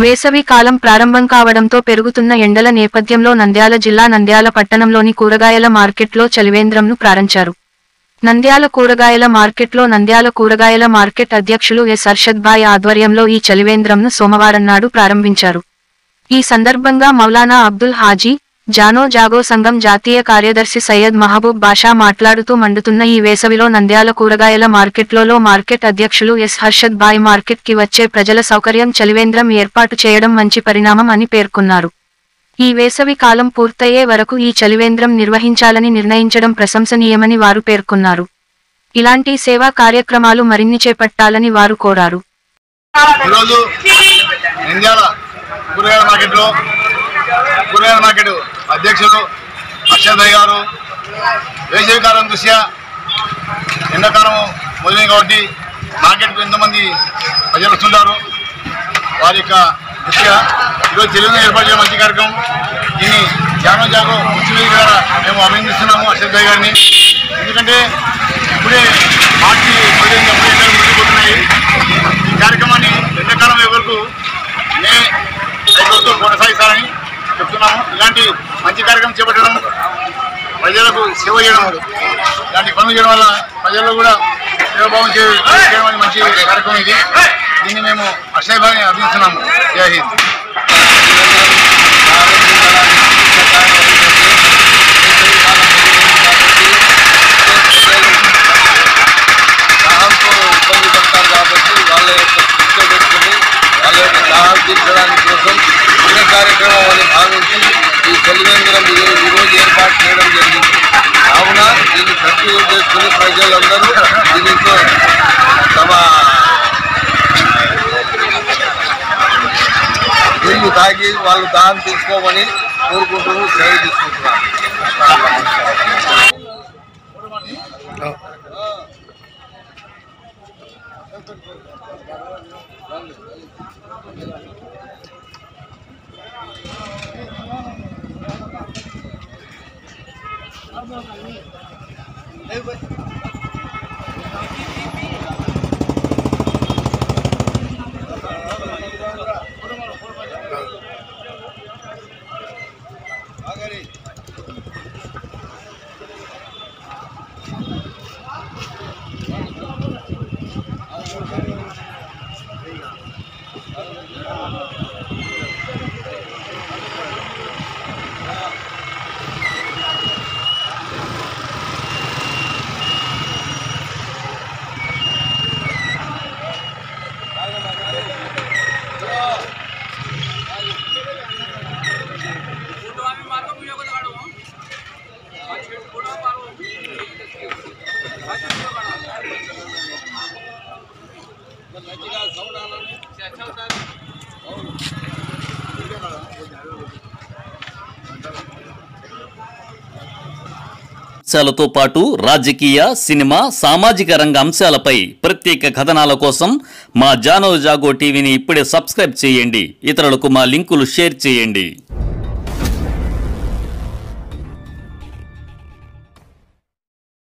వేసవి కాలం ప్రారంభం కావడంతో పెరుగుతున్న ఎండల నేపథ్యంలో నంద్యాల జిల్లా నంద్యాల పట్టణంలోని కూరగాయల మార్కెట్లో చలివేంద్రంను ప్రారంభించారు. నంద్యాల కూరగాయల మార్కెట్లో నంద్యాల కూరగాయల మార్కెట్ అధ్యక్షులు ఎస్ అర్షద్ భాయ్ ఆధ్వర్యంలో ఈ చలివేంద్రంను సోమవారం నాడు ప్రారంభించారు. ఈ సందర్భంగా మౌలానా అబ్దుల్ హాజీ, జానో జాగో సంఘం జాతీయ కార్యదర్శి సయ్యద్ మహబూబ్ బాషా మాట్లాడుతూ మండుతున్న ఈ వేసవిలో నంద్యాల కూరగాయల మార్కెట్లో మార్కెట్ అధ్యక్షులు ఎస్ హర్షద్ భాయ్ మార్కెట్ కి వచ్చే ప్రజల సౌకర్యం చలివేంద్రం ఏర్పాటు చేయడం మంచి పరిణామం అని పేర్కొన్నారు. ఈ వేసవి కాలం పూర్తయ్యే వరకు ఈ చలివేంద్రం నిర్వహించాలని నిర్ణయించడం ప్రశంసనీయమని వారు పేర్కొన్నారు. ఇలాంటి సేవా కార్యక్రమాలు మరిన్ని చేపట్టాలని వారు కోరారు. కూరగాయల మార్కెట్ అధ్యక్షులు అర్షద్ భాయ్ గారు వేసవికాలం దృష్ట్యా ఎండాకాలం మొదలైంది కాబట్టి మార్కెట్కు ఎంతోమంది ప్రజలు వస్తుంటారు. వారి యొక్క దృష్ట్యా ఈరోజు తెలుగులో ఏర్పాటు చేయడం మంచి కార్యక్రమం. దీన్ని జానో జాగో ముఖ్యమంత్రి ద్వారా మేము అభినందిస్తున్నాము అర్షద్ భాయ్ గారిని. ఎందుకంటే ఇప్పుడే మార్చి 15 ముందుకుపోతున్నాయి. ఈ కార్యక్రమాన్ని ఎండాకాలం వరకు మే 5 రోజులు కొనసాగిస్తారని చెప్తున్నాము. ఇలాంటి మంచి కార్యక్రమం చేపట్టడం, ప్రజలకు సేవ చేయడం, ఇలాంటి పనులు చేయడం వల్ల ప్రజల్లో కూడా సేవాభావం చేయడం మంచి కార్యక్రమం ఇది. దీన్ని మేము అర్షద్ భాయ్ని అభినందిస్తున్నాము. జై హింద్. ఇబ్బంది పడతారు కాబట్టి వాళ్ళ యొక్క దృష్టి పెట్టుకుని వాళ్ళ యొక్క దాహం తీర్చడానికి కోసం పుణ్య కార్యక్రమం అని భావించి ఈ చలివేంద్రం ఈరోజు ఏర్పాటు చేయడం జరిగింది. కావున దీన్ని సద్వినియోగం చేసుకుని ప్రజలందరూ దీనితో తమ నీళ్లు తాగి వాళ్ళు దాహం తీసుకోమని కోరుకుంటూ సెలవు తీసుకుంటున్నారు. అంశాలతో పాటు రాజకీయ, సినిమా, సామాజిక రంగ అంశాలపై ప్రత్యేక కథనాల కోసం మా జానో జాగో టీవీని ఇప్పుడే సబ్స్క్రైబ్ చేయండి. ఇతరులకు మా లింకులు షేర్ చేయండి.